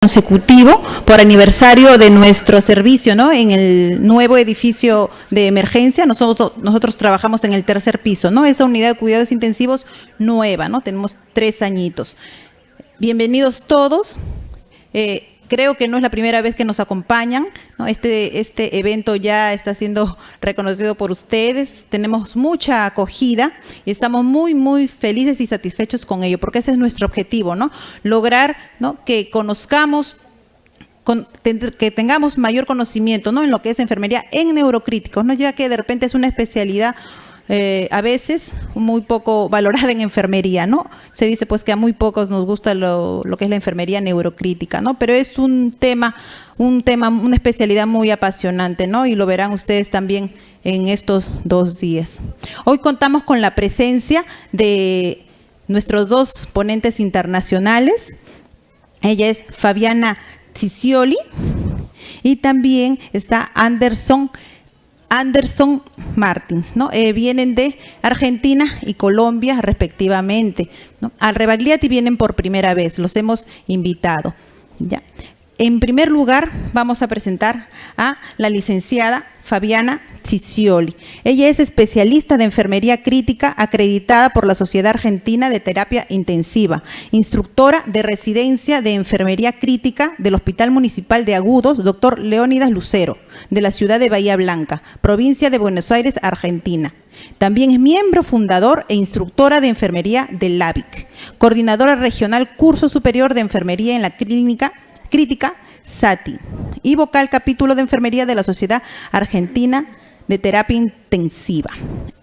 consecutivo por aniversario de nuestro servicio, ¿no? En el nuevo edificio de emergencia, nosotros trabajamos en el tercer piso, ¿no? Esa unidad de cuidados intensivos nueva, ¿no? Tenemos 3 añitos. Bienvenidos todos. Creo que no es la primera vez que nos acompañan, ¿no? Este evento ya está siendo reconocido por ustedes, tenemos mucha acogida y estamos muy felices y satisfechos con ello, porque ese es nuestro objetivo, ¿no? Lograr, ¿no?, que conozcamos, que tengamos mayor conocimiento, ¿no?, en lo que es enfermería en neurocríticos, ¿no?, ya que de repente es una especialidad a veces muy poco valorada en enfermería, ¿no? Se dice pues que a muy pocos nos gusta lo que es la enfermería neurocrítica, ¿no? Pero es una especialidad muy apasionante, ¿no? Y lo verán ustedes también en estos 2 días. Hoy contamos con la presencia de nuestros 2 ponentes internacionales. Ella es Fabiana Ciccioli y también está Anderson Martins, ¿no? Vienen de Argentina y Colombia respectivamente, ¿no? Al Rebagliati vienen por primera vez, los hemos invitado, ¿ya? En primer lugar, vamos a presentar a la licenciada Fabiana Ciccioli. Ella es especialista de enfermería crítica acreditada por la Sociedad Argentina de Terapia Intensiva, instructora de residencia de enfermería crítica del Hospital Municipal de Agudos, Dr. Leónidas Lucero, de la ciudad de Bahía Blanca, provincia de Buenos Aires, Argentina. También es miembro fundador e instructora de enfermería del LAVIC, coordinadora regional Curso Superior de Enfermería en la Clínica Crítica SATI y vocal capítulo de enfermería de la Sociedad Argentina de Terapia Intensiva.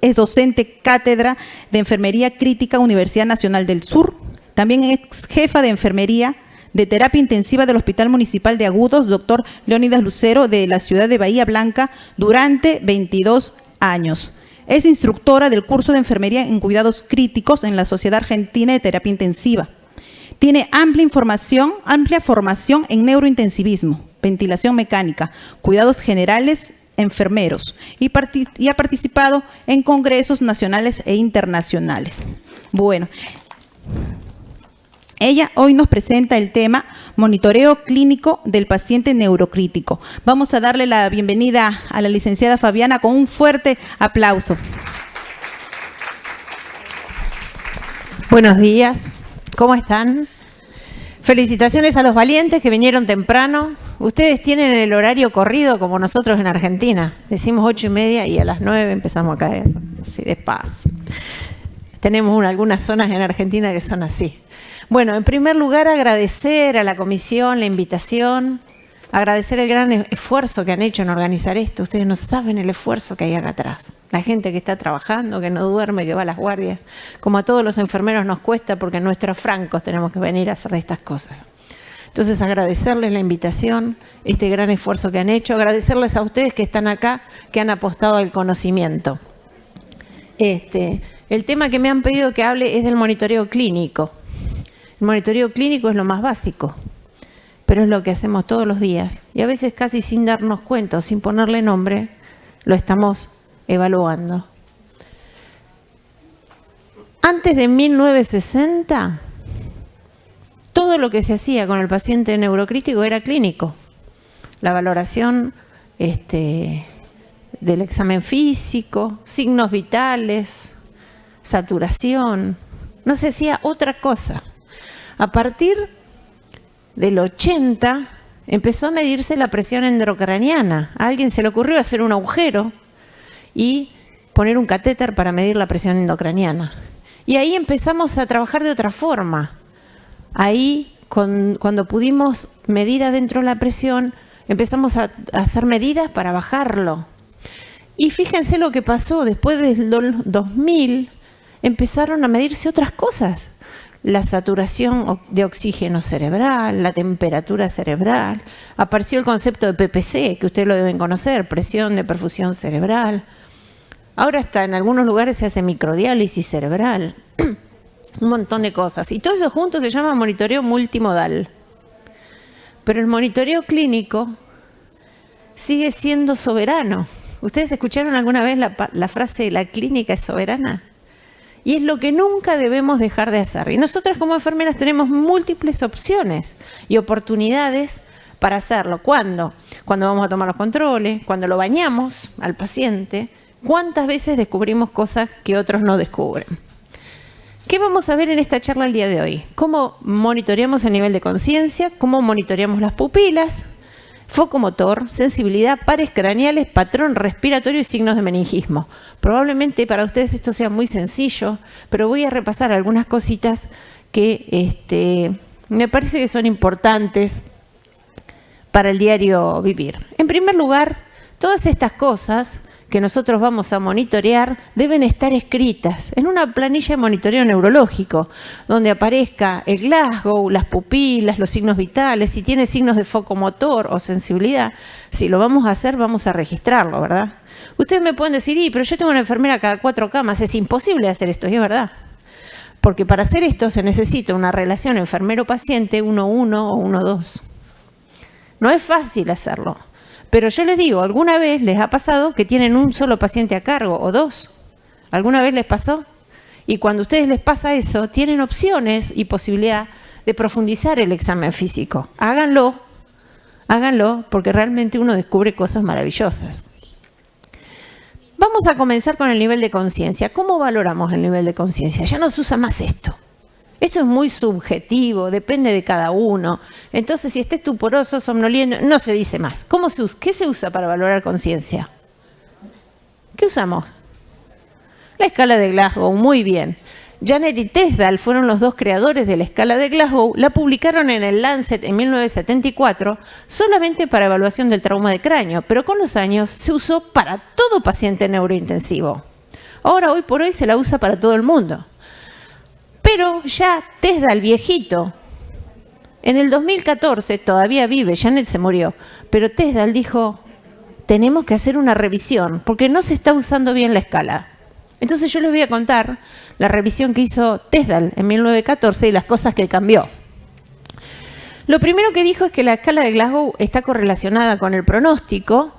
Es docente cátedra de enfermería crítica Universidad Nacional del Sur. También es jefa de enfermería de terapia intensiva del Hospital Municipal de Agudos, doctor Leónidas Lucero, de la ciudad de Bahía Blanca, durante 22 años. Es instructora del curso de enfermería en cuidados críticos en la Sociedad Argentina de Terapia Intensiva. Tiene amplia formación en neurointensivismo, ventilación mecánica, cuidados generales, enfermeros y ha participado en congresos nacionales e internacionales. Bueno, ella hoy nos presenta el tema monitoreo clínico del paciente neurocrítico. Vamos a darle la bienvenida a la licenciada Fabiana con un fuerte aplauso. Buenos días. ¿Cómo están? Felicitaciones a los valientes que vinieron temprano. Ustedes tienen el horario corrido como nosotros en Argentina. Decimos 8:30 y a las 9 empezamos a caer, así despacio. Tenemos algunas zonas en Argentina que son así. Bueno, en primer lugar agradecer a la comisión la invitación, agradecer el gran esfuerzo que han hecho en organizar esto. Ustedes no saben el esfuerzo que hay acá atrás. La gente que está trabajando, que no duerme, que va a las guardias. Como a todos los enfermeros nos cuesta porque nuestros francos tenemos que venir a hacer estas cosas. Entonces agradecerles la invitación, este gran esfuerzo que han hecho. Agradecerles a ustedes que están acá, que han apostado al conocimiento. El tema que me han pedido que hable es del monitoreo clínico. El monitoreo clínico es lo más básico, pero es lo que hacemos todos los días y a veces casi sin darnos cuenta, sin ponerle nombre, lo estamos evaluando. Antes de 1960, todo lo que se hacía con el paciente neurocrítico era clínico. La valoración del examen físico, signos vitales, saturación, no se hacía otra cosa. A partir del 80 empezó a medirse la presión endocraniana. A alguien se le ocurrió hacer un agujero y poner un catéter para medir la presión endocraniana. Y ahí empezamos a trabajar de otra forma. Ahí, cuando pudimos medir adentro la presión, empezamos a hacer medidas para bajarlo. Y fíjense lo que pasó. Después del 2000 empezaron a medirse otras cosas. La saturación de oxígeno cerebral, la temperatura cerebral. Apareció el concepto de PPC, que ustedes lo deben conocer, presión de perfusión cerebral. Ahora hasta en algunos lugares se hace microdiálisis cerebral. Un montón de cosas. Y todo eso junto se llama monitoreo multimodal. Pero el monitoreo clínico sigue siendo soberano. ¿Ustedes escucharon alguna vez la frase "la clínica es soberana"? Y es lo que nunca debemos dejar de hacer. Y nosotras como enfermeras tenemos múltiples opciones y oportunidades para hacerlo. ¿Cuándo? Cuando vamos a tomar los controles, cuando lo bañamos al paciente. ¿Cuántas veces descubrimos cosas que otros no descubren? ¿Qué vamos a ver en esta charla el día de hoy? ¿Cómo monitoreamos el nivel de conciencia? ¿Cómo monitoreamos las pupilas? Foco motor, sensibilidad, pares craneales, patrón respiratorio y signos de meningismo. Probablemente para ustedes esto sea muy sencillo, pero voy a repasar algunas cositas que me parece que son importantes para el diario vivir. En primer lugar, todas estas cosas que nosotros vamos a monitorear deben estar escritas en una planilla de monitoreo neurológico, donde aparezca el Glasgow, las pupilas, los signos vitales, si tiene signos de foco motor o sensibilidad. Si lo vamos a hacer, vamos a registrarlo, ¿verdad? Ustedes me pueden decir, pero yo tengo una enfermera cada 4 camas, es imposible hacer esto, y es verdad. Porque para hacer esto se necesita una relación enfermero-paciente 1-1 o 1-2. No es fácil hacerlo. Pero yo les digo, ¿alguna vez les ha pasado que tienen un solo paciente a cargo o 2? ¿Alguna vez les pasó? Y cuando a ustedes les pasa eso, tienen opciones y posibilidad de profundizar el examen físico. Háganlo, porque realmente uno descubre cosas maravillosas. Vamos a comenzar con el nivel de conciencia. ¿Cómo valoramos el nivel de conciencia? Ya no se usa más esto. Esto es muy subjetivo, depende de cada uno. Entonces, si está estuporoso, somnoliento, no se dice más. ¿Qué se usa para valorar conciencia? ¿Qué usamos? La escala de Glasgow, muy bien. Janet y Tesdal fueron los 2 creadores de la escala de Glasgow. La publicaron en el Lancet en 1974 solamente para evaluación del trauma de cráneo, pero con los años se usó para todo paciente neurointensivo. Ahora, hoy por hoy, se la usa para todo el mundo. Pero ya Tesdal, viejito, en el 2014, todavía vive, Janet se murió, pero Tesdal dijo, tenemos que hacer una revisión, porque no se está usando bien la escala. Entonces yo les voy a contar la revisión que hizo Tesdal en 1914 y las cosas que cambió. Lo primero que dijo es que la escala de Glasgow está correlacionada con el pronóstico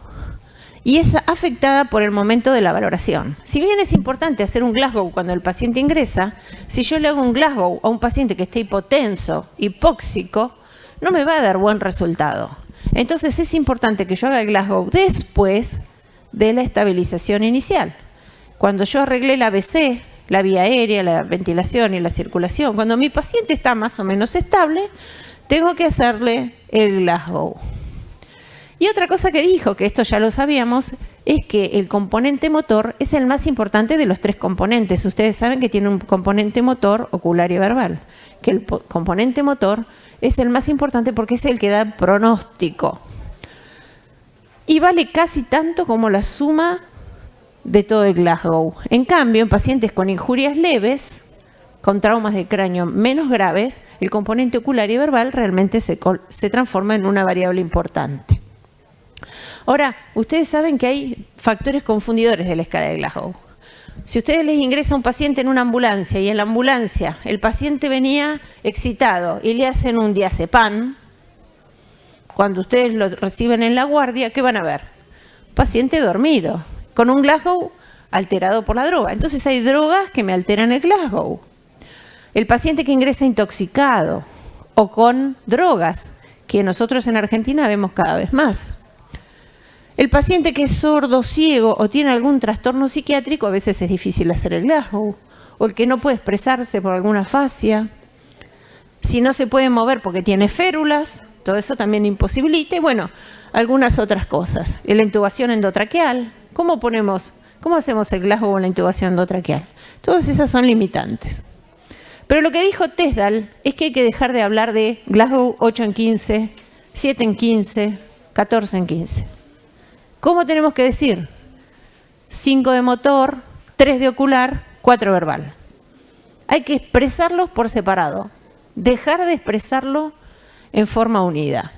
y es afectada por el momento de la valoración. Si bien es importante hacer un Glasgow cuando el paciente ingresa, si yo le hago un Glasgow a un paciente que esté hipotenso, hipóxico, no me va a dar buen resultado. Entonces es importante que yo haga el Glasgow después de la estabilización inicial. Cuando yo arreglé la ABC, la vía aérea, la ventilación y la circulación, cuando mi paciente está más o menos estable, tengo que hacerle el Glasgow. Y otra cosa que dijo, que esto ya lo sabíamos, es que el componente motor es el más importante de los 3 componentes. Ustedes saben que tiene un componente motor, ocular y verbal. Que el componente motor es el más importante porque es el que da pronóstico. Y vale casi tanto como la suma de todo el Glasgow. En cambio, en pacientes con injurias leves, con traumas de cráneo menos graves, el componente ocular y verbal realmente se transforma en una variable importante. Ahora, ustedes saben que hay factores confundidores de la escala de Glasgow. Si ustedes les ingresa un paciente en una ambulancia y en la ambulancia el paciente venía excitado y le hacen un diazepam, cuando ustedes lo reciben en la guardia, ¿qué van a ver? Paciente dormido, con un Glasgow alterado por la droga. Entonces hay drogas que me alteran el Glasgow. El paciente que ingresa intoxicado o con drogas, que nosotros en Argentina vemos cada vez más. El paciente que es sordo, ciego o tiene algún trastorno psiquiátrico, a veces es difícil hacer el Glasgow. O el que no puede expresarse por alguna fascia. Si no se puede mover porque tiene férulas, todo eso también imposibilita. Y bueno, algunas otras cosas. La intubación endotraqueal. ¿Cómo hacemos el Glasgow con la intubación endotraqueal? Todas esas son limitantes. Pero lo que dijo Tesdal es que hay que dejar de hablar de Glasgow 8 en 15, 7 en 15, 14 en 15. ¿Cómo tenemos que decir? 5 de motor, 3 de ocular, 4 verbal. Hay que expresarlos por separado. Dejar de expresarlo en forma unida.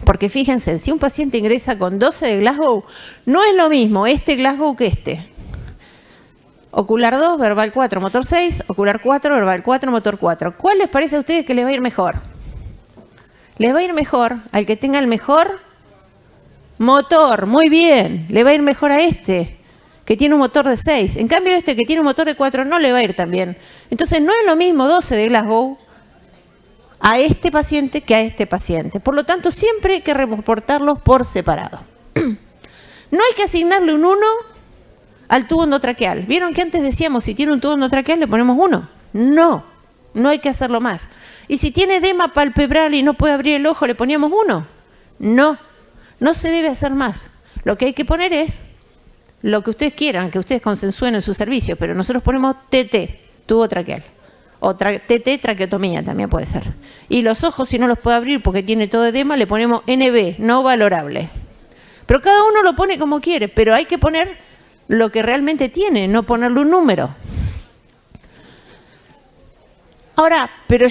Porque fíjense, si un paciente ingresa con 12 de Glasgow, no es lo mismo este Glasgow que este. Ocular 2, verbal 4, motor 6, ocular 4, verbal 4, motor 4. ¿Cuál les parece a ustedes que les va a ir mejor? Les va a ir mejor al que tenga el mejor motor, muy bien. Le va a ir mejor a este, que que tiene un motor de 6. En cambio, este que tiene un motor de 4 no le va a ir tan bien. Entonces, no es lo mismo 12 de Glasgow a este paciente que a este paciente. Por lo tanto, siempre hay que reportarlos por separado. No hay que asignarle un 1 al tubo endotraqueal. ¿Vieron que antes decíamos, si tiene un tubo endotraqueal le ponemos 1? No, no hay que hacerlo más. ¿Y si tiene edema palpebral y no puede abrir el ojo, le poníamos 1? No, no se debe hacer más. Lo que hay que poner es lo que ustedes quieran, que ustedes consensúen en su servicio, pero nosotros ponemos TT, tubo traqueal. O TT, traqueotomía también puede ser. Y los ojos, si no los puede abrir porque tiene todo edema, le ponemos NB, no valorable. Pero cada uno lo pone como quiere, pero hay que poner lo que realmente tiene, no ponerle un número. Ahora, pero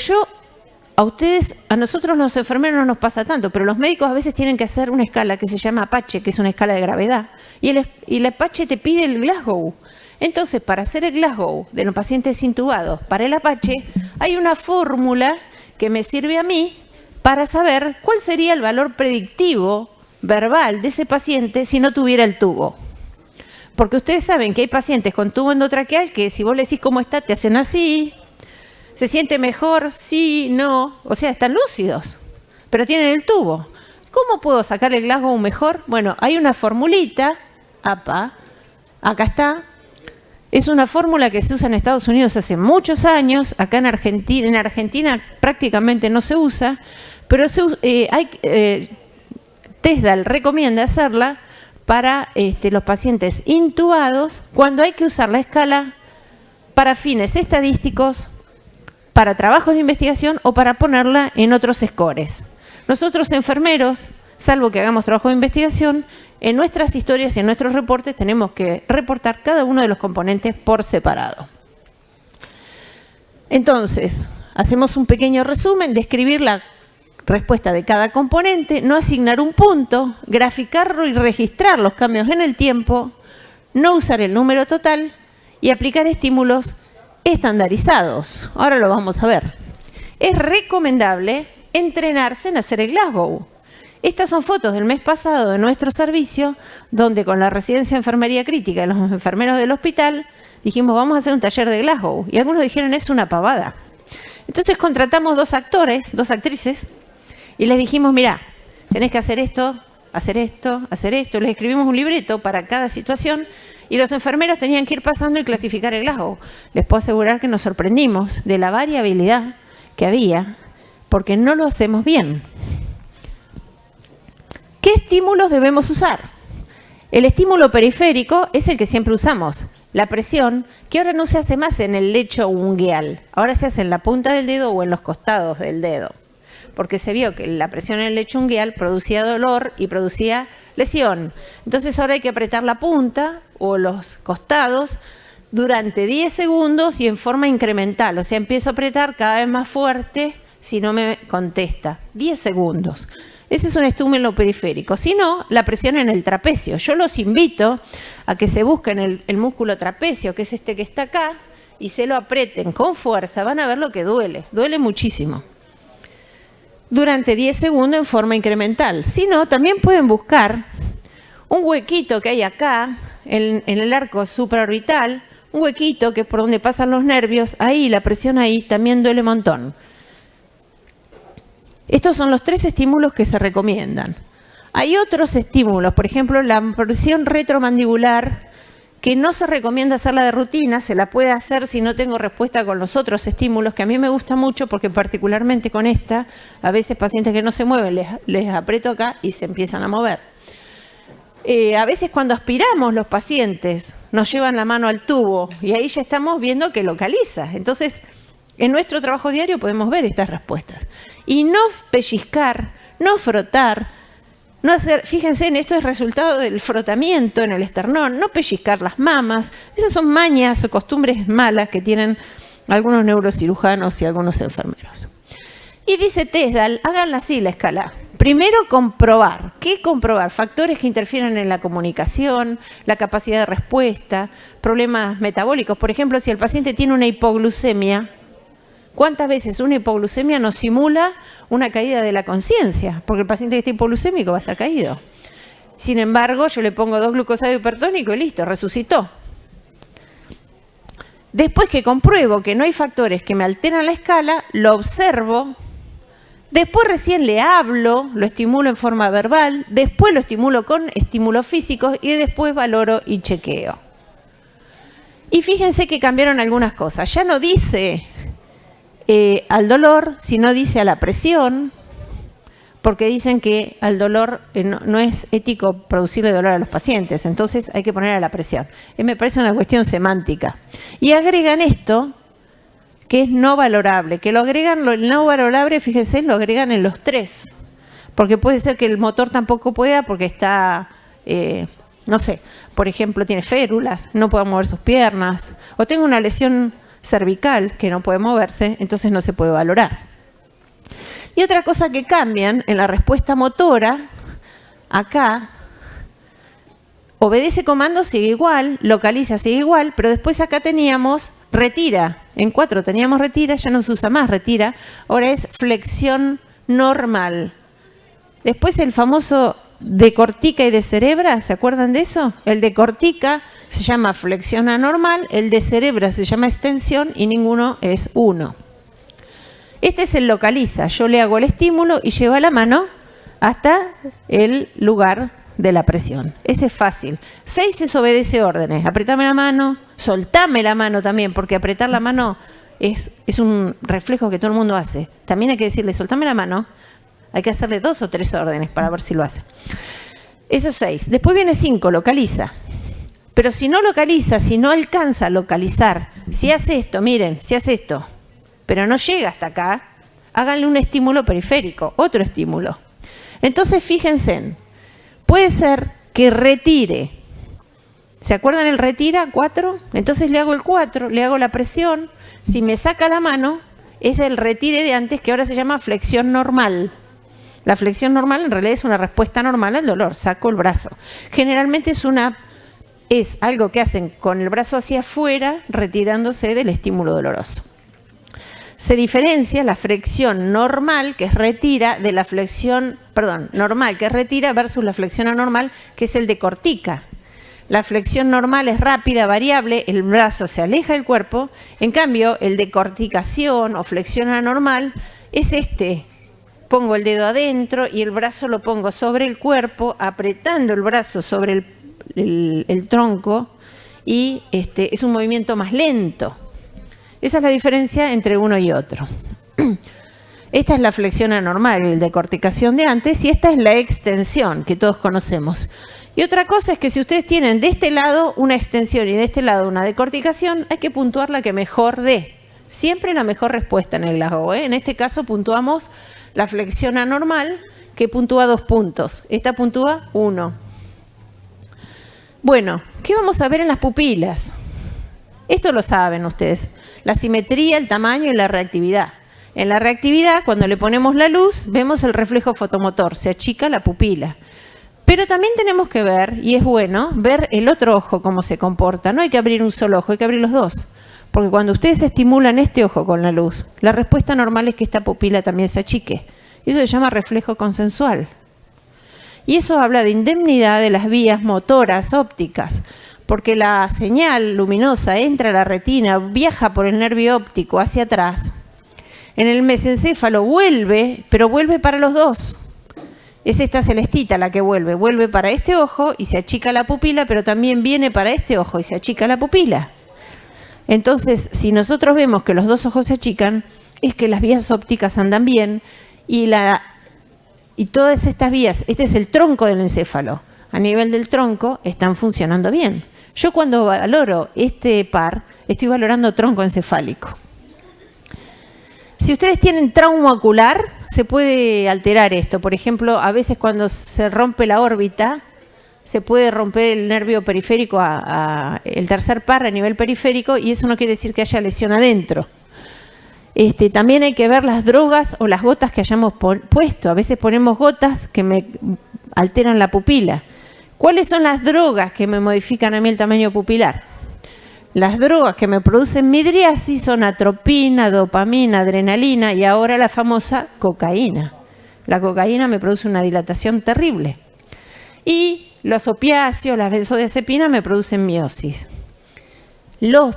a nosotros los enfermeros no nos pasa tanto, pero los médicos a veces tienen que hacer una escala que se llama Apache, que es una escala de gravedad, y el Apache te pide el Glasgow. Entonces, para hacer el Glasgow de los pacientes intubados para el Apache, hay una fórmula que me sirve a mí para saber cuál sería el valor predictivo verbal de ese paciente si no tuviera el tubo. Porque ustedes saben que hay pacientes con tubo endotraqueal que si vos le decís cómo está, te hacen así. ¿Se siente mejor? Sí, no. O sea, están lúcidos, pero tienen el tubo. ¿Cómo puedo sacar el Glasgow mejor? Bueno, hay una formulita, APA, acá está. Es una fórmula que se usa en Estados Unidos hace muchos años. Acá en Argentina prácticamente no se usa, pero TESDAL recomienda hacerla para los pacientes intubados cuando hay que usar la escala para fines estadísticos, para trabajos de investigación o para ponerla en otros scores. Nosotros enfermeros, salvo que hagamos trabajo de investigación, en nuestras historias y en nuestros reportes tenemos que reportar cada uno de los componentes por separado. Entonces, hacemos un pequeño resumen, describir la respuesta de cada componente, no asignar un punto, graficarlo y registrar los cambios en el tiempo, no usar el número total y aplicar estímulos estandarizados. Ahora lo vamos a ver. Es recomendable entrenarse en hacer el Glasgow. Estas son fotos del mes pasado de nuestro servicio, donde con la residencia de enfermería crítica y los enfermeros del hospital dijimos, vamos a hacer un taller de Glasgow. Y algunos dijeron, es una pavada. Entonces contratamos 2 actores, 2 actrices, y les dijimos, mirá, tenés que hacer esto, hacer esto, hacer esto. Les escribimos un libreto para cada situación y los enfermeros tenían que ir pasando y clasificar el Glasgow. Les puedo asegurar que nos sorprendimos de la variabilidad que había, porque no lo hacemos bien. ¿Qué estímulos debemos usar? El estímulo periférico es el que siempre usamos, la presión, que ahora no se hace más en el lecho ungueal, ahora se hace en la punta del dedo o en los costados del dedo, porque se vio que la presión en el lecho ungueal producía dolor y producía lesión. Entonces ahora hay que apretar la punta o los costados durante 10 segundos y en forma incremental, o sea, empiezo a apretar cada vez más fuerte si no me contesta, 10 segundos. Ese es un estímulo periférico. Si no, la presión en el trapecio. Yo los invito a que se busquen el músculo trapecio, que es este que está acá, y se lo aprieten con fuerza. Van a ver lo que duele. Duele muchísimo. Durante 10 segundos en forma incremental. Si no, también pueden buscar un huequito que hay acá, en el arco supraorbital, un huequito que es por donde pasan los nervios. Ahí, la presión ahí también duele un montón. Estos son los 3 estímulos que se recomiendan. Hay otros estímulos, por ejemplo, la presión retromandibular, que no se recomienda hacerla de rutina, se la puede hacer si no tengo respuesta con los otros estímulos, que a mí me gusta mucho porque particularmente con esta, a veces pacientes que no se mueven, les aprieto acá y se empiezan a mover. A veces cuando aspiramos los pacientes nos llevan la mano al tubo y ahí ya estamos viendo que localiza. Entonces, en nuestro trabajo diario podemos ver estas respuestas. Y no pellizcar, no frotar, no hacer, fíjense, en esto es resultado del frotamiento en el esternón, no pellizcar las mamas. Esas son mañas o costumbres malas que tienen algunos neurocirujanos y algunos enfermeros. Y dice TESDAL, háganla así la escala. Primero comprobar. ¿Qué comprobar? Factores que interfieren en la comunicación, la capacidad de respuesta, problemas metabólicos. Por ejemplo, si el paciente tiene una hipoglucemia, ¿cuántas veces una hipoglucemia nos simula una caída de la conciencia? Porque el paciente que está hipoglucémico va a estar caído. Sin embargo, yo le pongo 2-glucosado hipertónico y listo, resucitó. Después que compruebo que no hay factores que me alteran la escala, lo observo. Después recién le hablo, lo estimulo en forma verbal, después lo estimulo con estímulos físicos y después valoro y chequeo. Y fíjense que cambiaron algunas cosas. Ya no dice al dolor, sino dice a la presión, porque dicen que al dolor no es ético producirle dolor a los pacientes, entonces hay que poner a la presión. Me parece una cuestión semántica. Y agregan esto, que es no valorable, que lo agregan, el no valorable, fíjense, lo agregan en los 3, porque puede ser que el motor tampoco pueda porque está, no sé, por ejemplo, tiene férulas, no puede mover sus piernas, o tengo una lesión cervical que no puede moverse, entonces no se puede valorar. Y otra cosa que cambian en la respuesta motora, acá, obedece comando, sigue igual, localiza, sigue igual, pero después acá teníamos retira. En 4 teníamos retira, ya no se usa más retira, ahora es flexión normal. Después el famoso decortica y descerebra, ¿se acuerdan de eso? El decortica se llama flexión anormal, el descerebra se llama extensión y ninguno es 1. Este es el localiza, yo le hago el estímulo y lleva la mano hasta el lugar de la presión. Ese es fácil. 6 es obedece órdenes. Apretame la mano, soltame la mano también, porque apretar la mano es un reflejo que todo el mundo hace. También hay que decirle, soltame la mano. Hay que hacerle 2 o 3 órdenes para ver si lo hace. Eso es 6. Después viene 5, localiza. Pero si no localiza, si no alcanza a localizar, si hace esto, miren, si hace esto, pero no llega hasta acá, háganle un estímulo periférico, otro estímulo. Entonces, fíjense, puede ser que retire. ¿Se acuerdan el retira? 4. Entonces le hago el 4, le hago la presión. Si me saca la mano, es el retire de antes, que ahora se llama flexión normal. La flexión normal en realidad es una respuesta normal al dolor. Saco el brazo. Generalmente es algo que hacen con el brazo hacia afuera, retirándose del estímulo doloroso. Se diferencia la flexión normal, que es retira, de la flexión, normal, que es retira, versus la flexión anormal, que es el decortica. La flexión normal es rápida, variable, el brazo se aleja del cuerpo. En cambio, el decorticación o flexión anormal es este. Pongo el dedo adentro y el brazo lo pongo sobre el cuerpo, apretando el brazo sobre el tronco, y es un movimiento más lento. Esa es la diferencia entre uno y otro. Esta es la flexión anormal, el decorticación de antes, y esta es la extensión que todos conocemos. Y otra cosa es que si ustedes tienen de este lado una extensión y de este lado una decorticación, hay que puntuar la que mejor dé. Siempre la mejor respuesta en el lago. En este caso puntuamos la flexión anormal, que puntúa 2 puntos. Esta puntúa 1. Bueno, ¿qué vamos a ver en las pupilas? Esto lo saben ustedes. La simetría, el tamaño y la reactividad. En la reactividad, cuando le ponemos la luz, vemos el reflejo fotomotor, se achica la pupila. Pero también tenemos que ver, y es bueno, ver el otro ojo cómo se comporta. No hay que abrir un solo ojo, hay que abrir los dos. Porque cuando ustedes estimulan este ojo con la luz, la respuesta normal es que esta pupila también se achique. Eso se llama reflejo consensual. Y eso habla de indemnidad de las vías motoras ópticas. Porque la señal luminosa entra a la retina, viaja por el nervio óptico hacia atrás. En el mesencéfalo vuelve, pero vuelve para los dos. Es esta celestita la que vuelve. Vuelve para este ojo y se achica la pupila, pero también viene para este ojo y se achica la pupila. Entonces, si nosotros vemos que los dos ojos se achican, es que las vías ópticas andan bien y todas estas vías, este es el tronco del encéfalo. A nivel del tronco están funcionando bien. Yo cuando valoro este par, estoy valorando tronco encefálico. Si ustedes tienen trauma ocular, se puede alterar esto. Por ejemplo, a veces cuando se rompe la órbita, se puede romper el nervio periférico, el tercer par a nivel periférico, y eso no quiere decir que haya lesión adentro. También hay que ver las drogas o las gotas que hayamos puesto. A veces ponemos gotas que me alteran la pupila. ¿Cuáles son las drogas que me modifican a mí el tamaño pupilar? Las drogas que me producen midriasis son atropina, dopamina, adrenalina y ahora la famosa cocaína. La cocaína me produce una dilatación terrible. Y los opiáceos, las benzodiazepinas me producen miosis. Los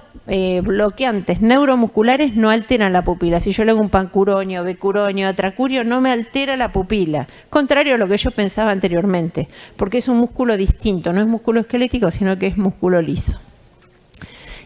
bloqueantes neuromusculares no alteran la pupila. Si yo le hago un pancuronio, becuronio, atracurio, no me altera la pupila. Contrario a lo que yo pensaba anteriormente, porque es un músculo distinto, no es músculo esquelético, sino que es músculo liso.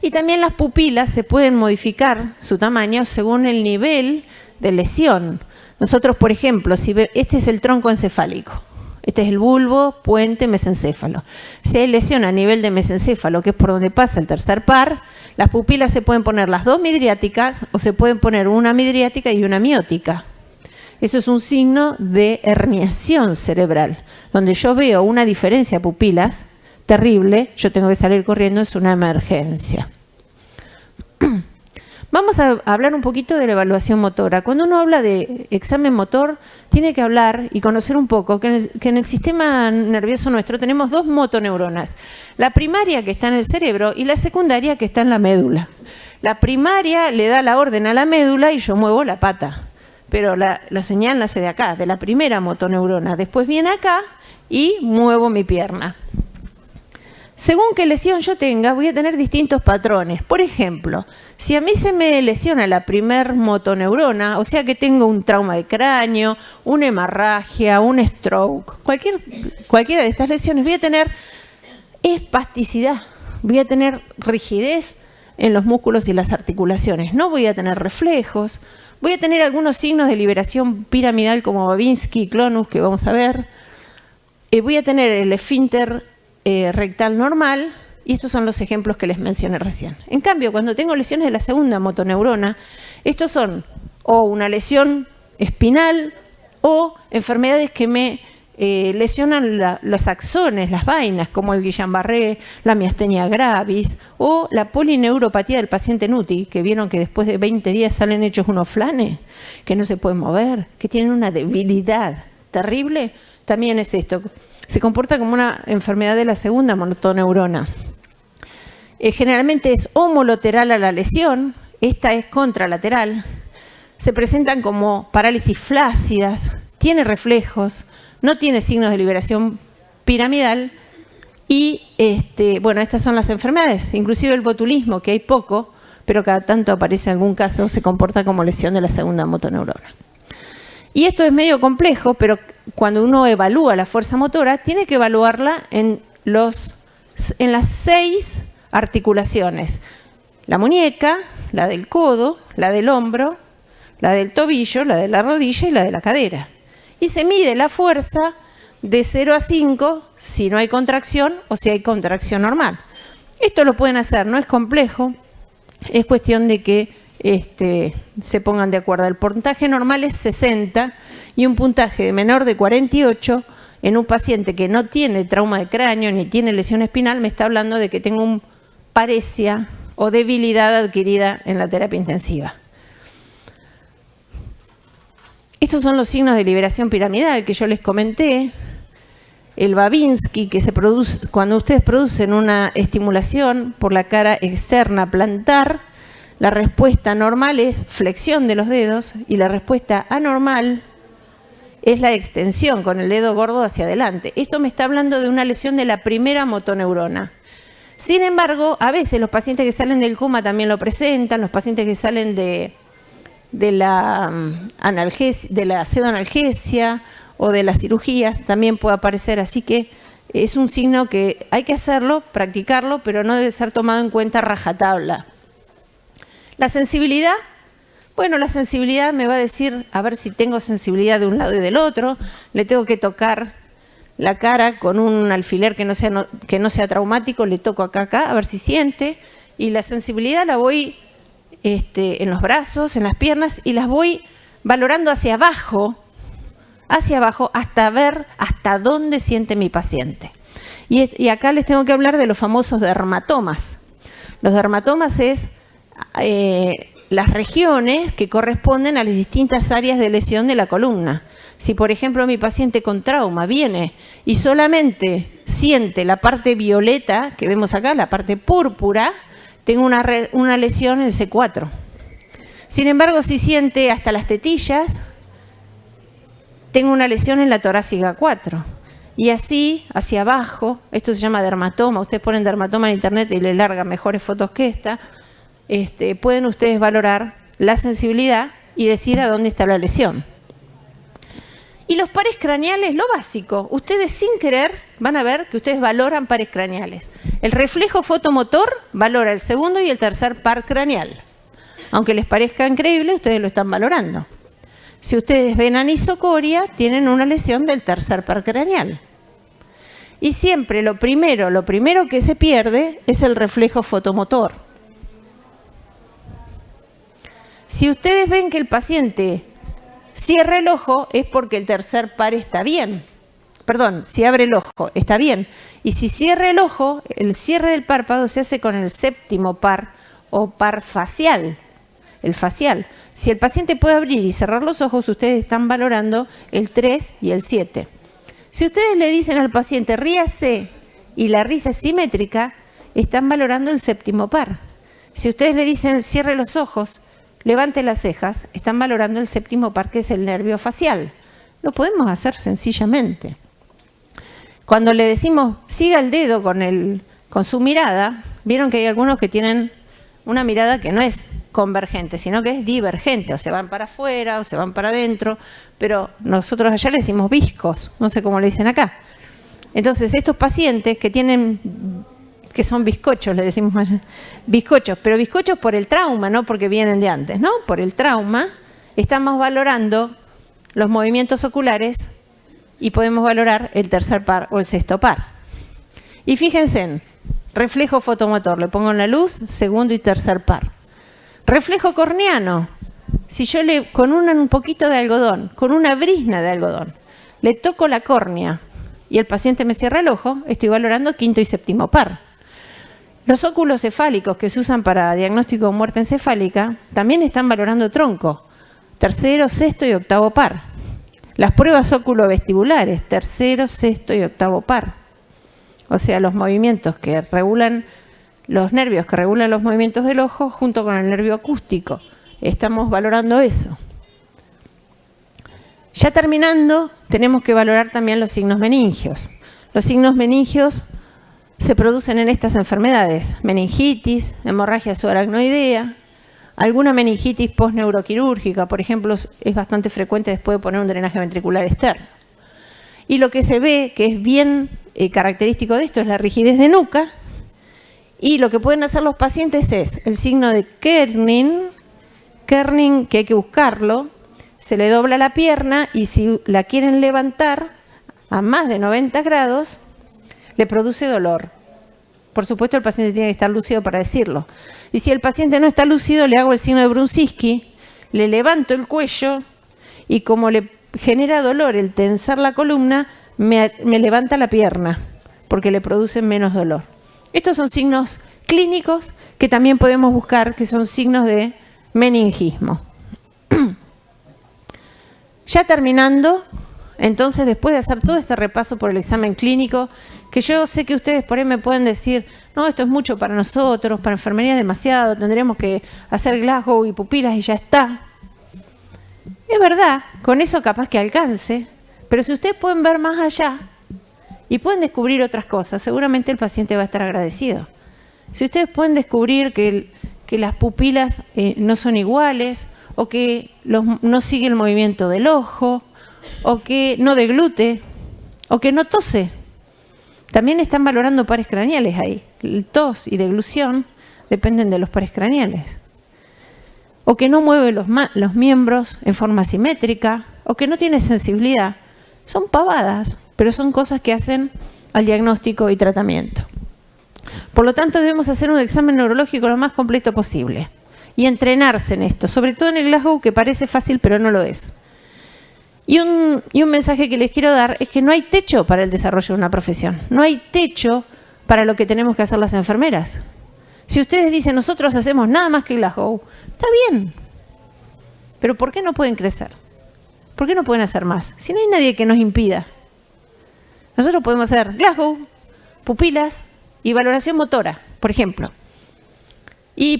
Y también las pupilas se pueden modificar su tamaño según el nivel de lesión. Nosotros, por ejemplo, este es el tronco encefálico. Este es el bulbo, puente, mesencéfalo. Si hay lesión a nivel de mesencéfalo, que es por donde pasa el tercer par, las pupilas se pueden poner las dos midriáticas o se pueden poner una midriática y una miótica. Eso es un signo de herniación cerebral. Donde yo veo una diferencia de pupilas terrible, yo tengo que salir corriendo, es una emergencia. Vamos a hablar un poquito de la evaluación motora. Cuando uno habla de examen motor, tiene que hablar y conocer un poco que en el sistema nervioso nuestro tenemos dos motoneuronas. La primaria, que está en el cerebro, y la secundaria, que está en la médula. La primaria le da la orden a la médula y yo muevo la pata. Pero la señal nace de acá, de la primera motoneurona. Después viene acá y muevo mi pierna. Según qué lesión yo tenga, voy a tener distintos patrones. Por ejemplo, si a mí se me lesiona la primer motoneurona, o sea que tengo un trauma de cráneo, una hemorragia, un stroke, cualquiera de estas lesiones, voy a tener espasticidad, voy a tener rigidez en los músculos y las articulaciones, no voy a tener reflejos, voy a tener algunos signos de liberación piramidal como Babinski y Clonus, que vamos a ver, voy a tener el esfínter rectal normal, y estos son los ejemplos que les mencioné recién. En cambio, cuando tengo lesiones de la segunda motoneurona, estos son o una lesión espinal o enfermedades que me lesionan los axones, las vainas, como el Guillain-Barré, la miastenia gravis o la polineuropatía del paciente NUTI, que vieron que después de 20 días salen hechos unos flanes, que no se pueden mover, que tienen una debilidad terrible. También es esto. Se comporta como una enfermedad de la segunda motoneurona. Generalmente es homolateral a la lesión, esta es contralateral. Se presentan como parálisis flácidas, tiene reflejos, no tiene signos de liberación piramidal y, bueno, estas son las enfermedades. Inclusive el botulismo, que hay poco, pero cada tanto aparece algún caso, se comporta como lesión de la segunda motoneurona. Y esto es medio complejo, pero cuando uno evalúa la fuerza motora, tiene que evaluarla en las 6 articulaciones. La muñeca, la del codo, la del hombro, la del tobillo, la de la rodilla y la de la cadera. Y se mide la fuerza de 0 a 5 si no hay contracción o si hay contracción normal. Esto lo pueden hacer, no es complejo, es cuestión de que se pongan de acuerdo. El puntaje normal es 60 y un puntaje de menor de 48 en un paciente que no tiene trauma de cráneo ni tiene lesión espinal me está hablando de que tengo un paresia o debilidad adquirida en la terapia intensiva. Estos son los signos de liberación piramidal que yo les comenté. El Babinski, que se produce cuando ustedes producen una estimulación por la cara externa plantar. La respuesta normal es flexión de los dedos y la respuesta anormal es la extensión con el dedo gordo hacia adelante. Esto me está hablando de una lesión de la primera motoneurona. Sin embargo, a veces los pacientes que salen del coma también lo presentan, los pacientes que salen de la pseudoanalgesia o de las cirugías también puede aparecer, así que es un signo que hay que hacerlo, practicarlo, pero no debe ser tomado en cuenta a rajatabla. La sensibilidad, bueno, la sensibilidad me va a decir, a ver si tengo sensibilidad de un lado y del otro, le tengo que tocar la cara con un alfiler que no sea traumático, le toco acá, a ver si siente, y la sensibilidad la voy en los brazos, en las piernas, y las voy valorando hacia abajo, hasta ver hasta dónde siente mi paciente. Y acá les tengo que hablar de los famosos dermatomas. Los dermatomas es las regiones que corresponden a las distintas áreas de lesión de la columna. Si, por ejemplo, mi paciente con trauma viene y solamente siente la parte violeta, que vemos acá, la parte púrpura, tengo una lesión en C4. Sin embargo, si siente hasta las tetillas, tengo una lesión en la torácica 4. y así hacia abajo, esto se llama dermatoma, ustedes ponen dermatoma en internet y le largan mejores fotos que esta, pueden ustedes valorar la sensibilidad y decir a dónde está la lesión. Y los pares craneales, lo básico, ustedes sin querer van a ver que ustedes valoran pares craneales. El reflejo fotomotor valora el segundo y el tercer par craneal. Aunque les parezca increíble, ustedes lo están valorando. Si ustedes ven anisocoria, tienen una lesión del tercer par craneal. Y siempre lo primero que se pierde es el reflejo fotomotor. Si ustedes ven que el paciente cierra el ojo, es porque el tercer par está bien. Perdón, si abre el ojo, está bien. Y si cierra el ojo, el cierre del párpado se hace con el séptimo par o par facial. El facial. Si el paciente puede abrir y cerrar los ojos, ustedes están valorando el 3 y el 7. Si ustedes le dicen al paciente ríase y la risa es simétrica, están valorando el séptimo par. Si ustedes le dicen cierre los ojos, levante las cejas, están valorando el séptimo par, que es el nervio facial. Lo podemos hacer sencillamente. Cuando le decimos siga el dedo con su mirada, vieron que hay algunos que tienen una mirada que no es convergente, sino que es divergente, o se van para afuera o se van para adentro, pero nosotros allá le decimos viscos, no sé cómo le dicen acá. Entonces estos pacientes que son bizcochos, le decimos allá, bizcochos, pero bizcochos por el trauma, no porque vienen de antes, ¿no? Por el trauma estamos valorando los movimientos oculares y podemos valorar el tercer par o el sexto par. Y fíjense en reflejo fotomotor, le pongo en la luz, segundo y tercer par. Reflejo corneano, si yo con un poquito de algodón, con una brizna de algodón, le toco la córnea y el paciente me cierra el ojo, estoy valorando quinto y séptimo par. Los óculos cefálicos que se usan para diagnóstico de muerte encefálica también están valorando tronco, tercero, sexto y octavo par. Las pruebas óculo-vestibulares, tercero, sexto y octavo par. O sea, los movimientos que regulan, los nervios que regulan los movimientos del ojo junto con el nervio acústico. Estamos valorando eso. Ya terminando, tenemos que valorar también los signos meningios. Los signos meningios se producen en estas enfermedades: meningitis, hemorragia subaracnoidea, alguna meningitis postneuroquirúrgica, por ejemplo, es bastante frecuente después de poner un drenaje ventricular externo. Y lo que se ve, que es bien característico de esto, es la rigidez de nuca. Y lo que pueden hacer los pacientes es el signo de Kerning, que hay que buscarlo, se le dobla la pierna y si la quieren levantar a más de 90 grados, le produce dolor. Por supuesto, el paciente tiene que estar lúcido para decirlo. Y si el paciente no está lúcido, le hago el signo de Brunziski, le levanto el cuello y como le genera dolor el tensar la columna, me levanta la pierna, porque le producen menos dolor. Estos son signos clínicos que también podemos buscar, que son signos de meningismo. Ya terminando, entonces, después de hacer todo este repaso por el examen clínico, que yo sé que ustedes por ahí me pueden decir, no, esto es mucho para nosotros, para enfermería es demasiado, tendremos que hacer Glasgow y pupilas y ya está. Es verdad, con eso capaz que alcance, pero si ustedes pueden ver más allá y pueden descubrir otras cosas, seguramente el paciente va a estar agradecido. Si ustedes pueden descubrir que las pupilas no son iguales, o que no sigue el movimiento del ojo, o que no deglute, o que no tose. También están valorando pares craneales ahí. El tos y deglución dependen de los pares craneales. O que no mueve los miembros en forma simétrica, o que no tiene sensibilidad. Son pavadas, pero son cosas que hacen al diagnóstico y tratamiento. Por lo tanto, debemos hacer un examen neurológico lo más completo posible y entrenarse en esto, sobre todo en el Glasgow, que parece fácil, pero no lo es. Y un mensaje que les quiero dar es que no hay techo para el desarrollo de una profesión. No hay techo para lo que tenemos que hacer las enfermeras. Si ustedes dicen, nosotros hacemos nada más que Glasgow, está bien. Pero ¿por qué no pueden crecer? ¿Por qué no pueden hacer más? Si no hay nadie que nos impida. Nosotros podemos hacer Glasgow, pupilas y valoración motora, por ejemplo.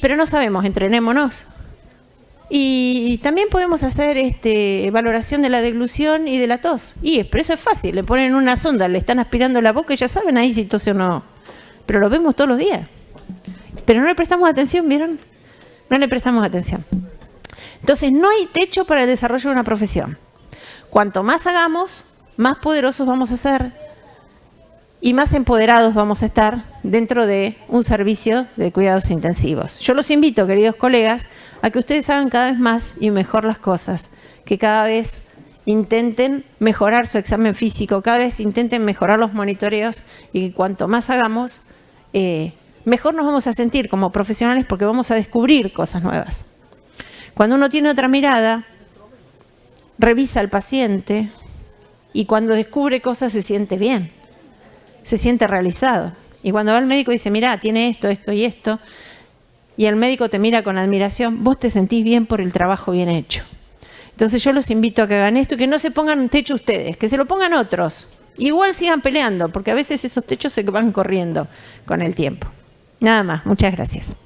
Pero no sabemos, entrenémonos. Y también podemos hacer valoración de la deglución y de la tos. Pero eso es fácil, le ponen una sonda, le están aspirando la boca y ya saben ahí si tose o no. Pero lo vemos todos los días. Pero no le prestamos atención, ¿vieron? No le prestamos atención. Entonces, no hay techo para el desarrollo de una profesión. Cuanto más hagamos, más poderosos vamos a ser y más empoderados vamos a estar dentro de un servicio de cuidados intensivos. Yo los invito, queridos colegas, a que ustedes hagan cada vez más y mejor las cosas, que cada vez intenten mejorar su examen físico, cada vez intenten mejorar los monitoreos y que cuanto más hagamos, mejor nos vamos a sentir como profesionales porque vamos a descubrir cosas nuevas. Cuando uno tiene otra mirada, revisa al paciente y cuando descubre cosas se siente bien, se siente realizado. Y cuando va al médico y dice, mirá, tiene esto, esto y esto, y el médico te mira con admiración, vos te sentís bien por el trabajo bien hecho. Entonces yo los invito a que hagan esto y que no se pongan un techo ustedes, que se lo pongan otros. Igual sigan peleando, porque a veces esos techos se van corriendo con el tiempo. Nada más, muchas gracias.